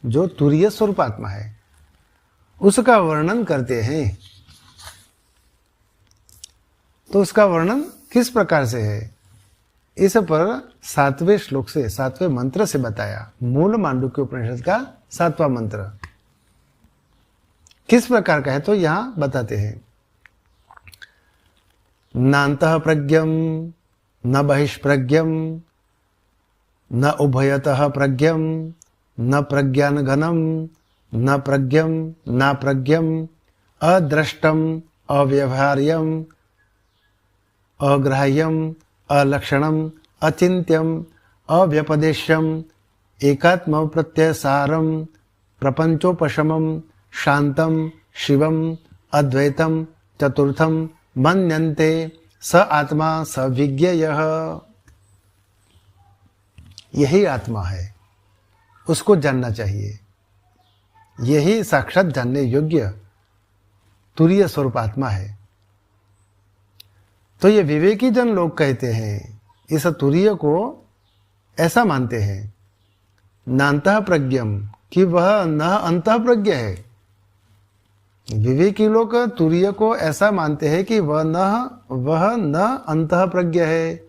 जो तुरीय स्वरूप आत्मा है, उसका वर्णन करते हैं। तो उसका वर्णन किस प्रकार से है, इस पर 7वें श्लोक से, 7वें मंत्र से बताया। मूल मांडुक्य उपनिषद का 7वां मंत्र किस प्रकार का है, तो यहां बताते हैं। नान्तः प्रज्ञम न बहिष्प्रज्ञम न उभयतः प्रज्ञम न प्रज्ञान घनम न प्रज्ञम न प्रज्ञम अद्रष्टम अव्यवहार्यम अग्राह्यम अलक्षणम अचिंत्यम अव्यपदेश्यम एकात्म प्रत्ययसारम प्रपंचोपशमम शांतम शिवम अद्वैतम चतुर्थम मन्यन्ते स आत्मा स विज्ञेयः। यही आत्मा है, उसको जानना चाहिए। यही साक्षात जानने योग्य तुरीय स्वरूप आत्मा है। तो ये विवेकी जन लोग कहते हैं, इस तुरीय को ऐसा मानते हैं, नान्तः प्रज्ञम, कि वह न अंतः प्रज्ञ है। विवेकी लोग तुरीय को ऐसा मानते हैं कि वह न अंतः प्रज्ञ है,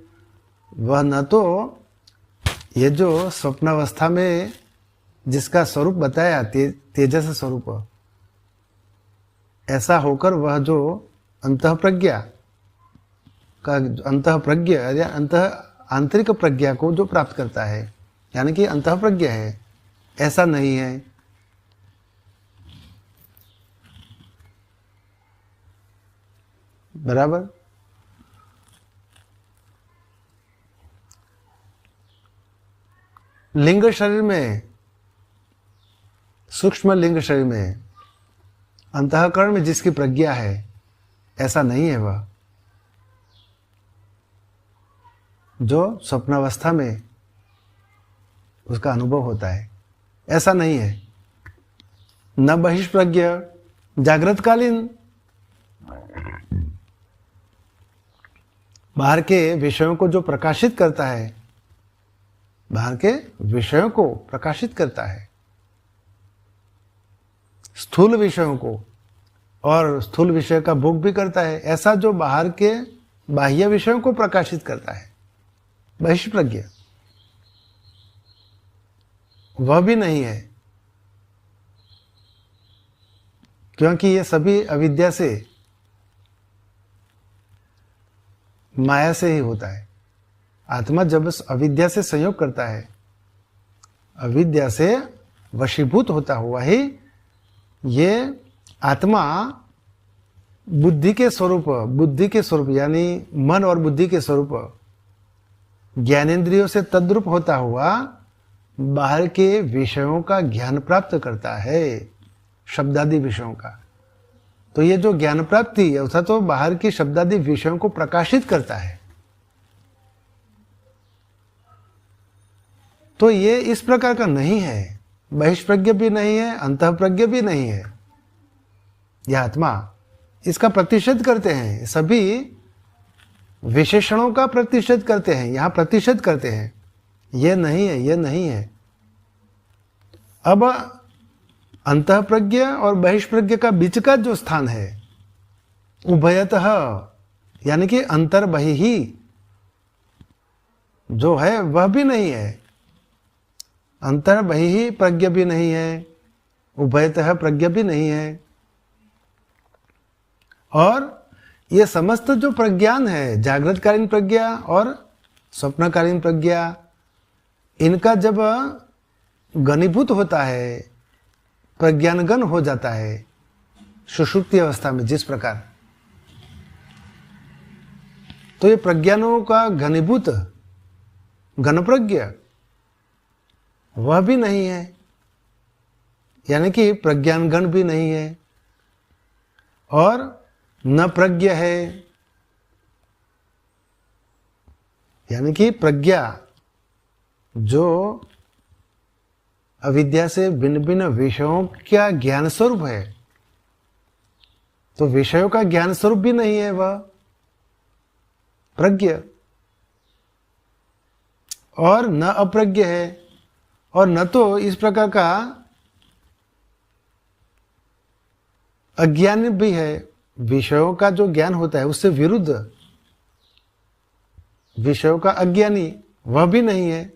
वह न तो ये जो स्वप्नावस्था में जिसका स्वरूप बताया तेजस स्वरूप, ऐसा होकर वह जो अंतः प्रज्ञा का अंतः प्रज्ञ या अंतः आंतरिक प्रज्ञा को जो प्राप्त करता है, यानी कि अंतः प्रज्ञा है, ऐसा नहीं है। बराबर। लिंग शरीर में, सूक्ष्म लिंग शरीर में अंतःकरण में जिसकी प्रज्ञा है, ऐसा नहीं है वह जो स्वप्नावस्था में उसका अनुभव होता है, ऐसा नहीं है। न बहिष्प्रज्ञ, जागृतकालीन बाहर के विषयों को जो प्रकाशित करता है, बाहर के विषयों को प्रकाशित करता है, स्थूल विषयों को, और स्थूल विषय का भोग भी करता है, ऐसा जो बाहर के बाह्य विषयों को प्रकाशित करता है, बहिष्प्रज्ञ, वह भी नहीं है। क्योंकि ये सभी अविद्या से, माया से ही होता है। आत्मा जब अविद्या से संयोग करता है, अविद्या से वशीभूत होता हुआ ही ये आत्मा बुद्धि के स्वरूप यानी मन और बुद्धि के स्वरूप ज्ञानेंद्रियों से तद्रूप होता हुआ बाहर के विषयों का ज्ञान प्राप्त करता है, शब्दादि विषयों का। तो ये जो ज्ञान प्राप्ति है, अर्थात तो बाहर की शब्दादि विषयों को प्रकाशित करता है। तो ये इस प्रकार का नहीं है, बहिष्प्रज्ञ भी नहीं है, अंतःप्रज्ञ भी नहीं है। यह आत्मा, इसका प्रतिषेध करते हैं, सभी विशेषणों का प्रतिषेध करते हैं, यहां प्रतिषेध करते हैं, ये नहीं है, ये नहीं है। अब अंतःप्रज्ञ और बहिष्प्रज्ञ का बीच का जो स्थान है, उभयतः, यानी कि अंतर बहिः जो है वह भी नहीं है, अंतर बहिः प्रज्ञ भी नहीं है, उभयतः प्रज्ञ भी नहीं है। और ये समस्त जो प्रज्ञान है, जागृतकालीन प्रज्ञा और स्वप्नकालीन प्रज्ञा, इनका जब घनीभूत होता है, प्रज्ञानगन हो जाता है सुषुप्ति अवस्था में जिस प्रकार, तो ये प्रज्ञानों का घनीभूत घनप्रज्ञ वह भी नहीं है, यानी कि प्रज्ञानगण भी नहीं है, और न प्रज्ञ है, यानी कि प्रज्ञा जो अविद्या से भिन्न भिन्न विषयों का ज्ञान स्वरूप है, तो विषयों का ज्ञान स्वरूप भी नहीं है वह प्रज्ञ, और न अप्रज्ञ है, और न तो इस प्रकार का अज्ञान भी है। विषयों का जो ज्ञान होता है उससे विरुद्ध विषयों का अज्ञानी वह भी नहीं है,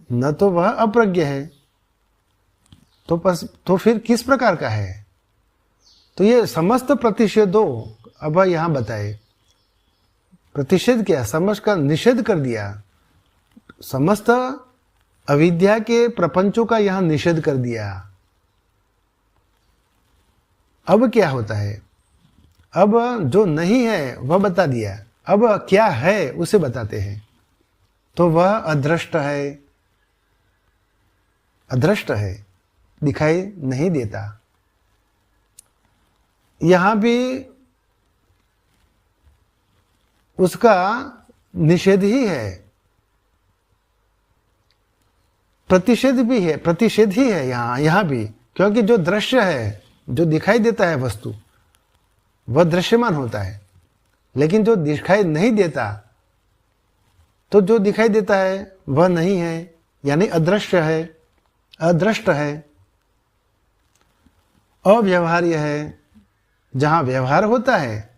न तो वह अप्रज्ञ है। तो फिर किस प्रकार का है? तो ये समस्त प्रतिषेधों अब यहां बताए। प्रतिषेध किया, समझ का निषेध कर दिया, समस्त अविद्या के प्रपंचों का यहां निषेध कर दिया। अब क्या होता है? अब जो नहीं है वह बता दिया, अब क्या है उसे बताते हैं। तो वह अदृष्ट है, अदृष्ट है, दिखाई नहीं देता। यहां भी उसका निषेध ही है, प्रतिषेध भी है, प्रतिषेध ही है यहां भी, क्योंकि जो दृश्य है, जो दिखाई देता है वस्तु, वह दृश्यमान होता है, लेकिन जो दिखाई नहीं देता, तो जो दिखाई देता है वह नहीं है, यानी अदृश्य है, अदृष्ट है, अव्यवहार्य है। जहां व्यवहार होता है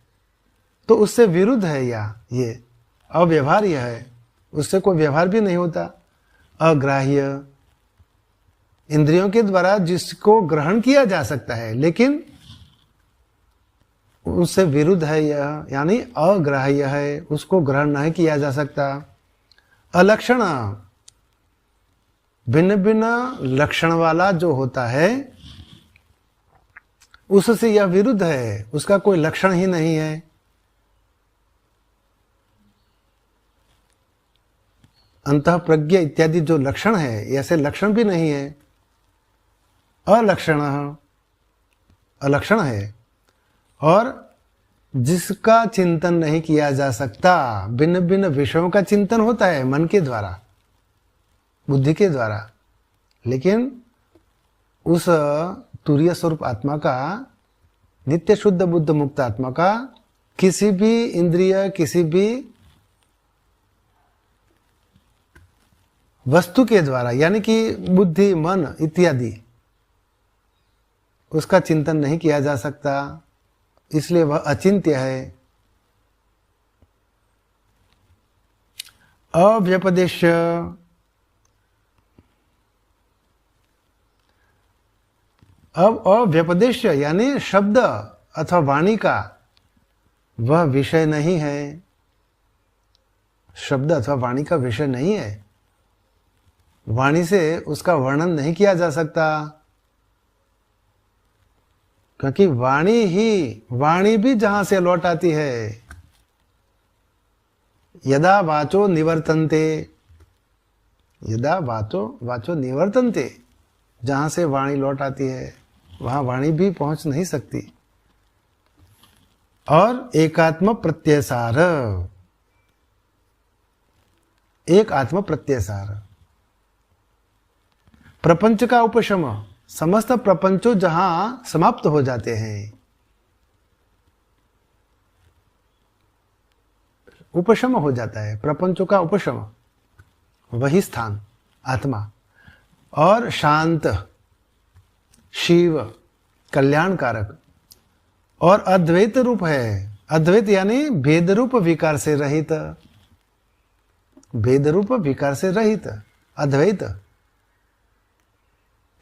तो उससे विरुद्ध है, या ये अव्यवहार्य है, उससे कोई व्यवहार भी नहीं होता। अग्राह्य, इंद्रियों के द्वारा जिसको ग्रहण किया जा सकता है, लेकिन उससे विरुद्ध है यह, यानी अग्राह्य है, उसको ग्रहण नहीं किया जा सकता। अलक्षण, भिन्न भिन्न लक्षण वाला जो होता है, उससे यह विरुद्ध है, उसका कोई लक्षण ही नहीं है। अंतः प्रज्ञ इत्यादि जो लक्षण है, ऐसे लक्षण भी नहीं है। अलक्षण, अलक्षण है, और जिसका चिंतन नहीं किया जा सकता। भिन्न भिन्न विषयों का चिंतन होता है मन के द्वारा, बुद्धि के द्वारा, लेकिन उस तुरीय स्वरूप आत्मा का, नित्य शुद्ध बुद्ध मुक्त आत्मा का किसी भी इंद्रिय, किसी भी वस्तु के द्वारा, यानी कि बुद्धि, मन इत्यादि, उसका चिंतन नहीं किया जा सकता, इसलिए वह अचिंत्य है। अव्यपदेश्य, अब अव्यपदेश्य यानी शब्द अथवा वाणी का वह विषय नहीं है, शब्द अथवा वाणी का विषय नहीं है, वाणी से उसका वर्णन नहीं किया जा सकता, क्योंकि वाणी भी जहां से लौट आती है। यदा वाचो निवर्तन्ते, यदा वाचो निवर्तन्ते, जहां से वाणी लौट आती है वहां वाणी भी पहुंच नहीं सकती। और एकात्म प्रत्ययसार, एक आत्म प्रत्ययसार, प्रपंच का उपशम, समस्त प्रपंचों जहां समाप्त हो जाते हैं, उपशम हो जाता है, प्रपंचों का उपशम, वही स्थान आत्मा। और शांत, शिव, कल्याणकारक, और अद्वैत रूप है। अद्वैत यानी भेद रूप विकार से रहित, भेद रूप विकार से रहित अद्वैत,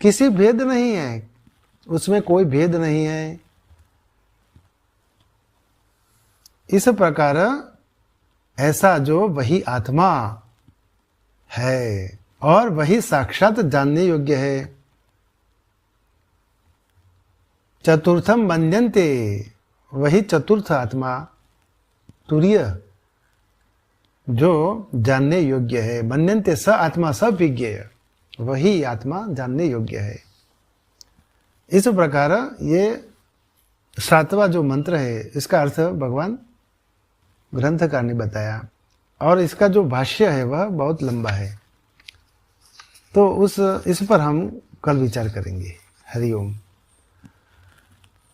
किसी भेद नहीं है, उसमें कोई भेद नहीं है। इस प्रकार ऐसा जो वही आत्मा है और वही साक्षात जानने योग्य है। चतुर्थम मन्यन्ते, वही चतुर्थ आत्मा तुरीय जो जानने योग्य है। मन्यन्ते स आत्मा स विज्ञ, वही आत्मा जानने योग्य है। इस प्रकार ये 7वां जो मंत्र है, इसका अर्थ भगवान ग्रंथकार ने बताया, और इसका जो भाष्य है वह बहुत लंबा है, तो इस पर हम कल विचार करेंगे। हरि ओम।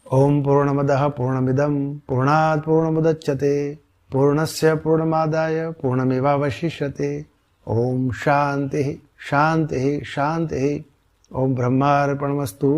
ओम पूर्णमदः पूर्णमिदं पूर्णात् पूर्णमुदच्यते पूर्णस्य पूर्णमादाय पूर्णमेवावशिष्यते। ओम शांति शांति शांति। ओम ब्रह्मार्पणमस्तु।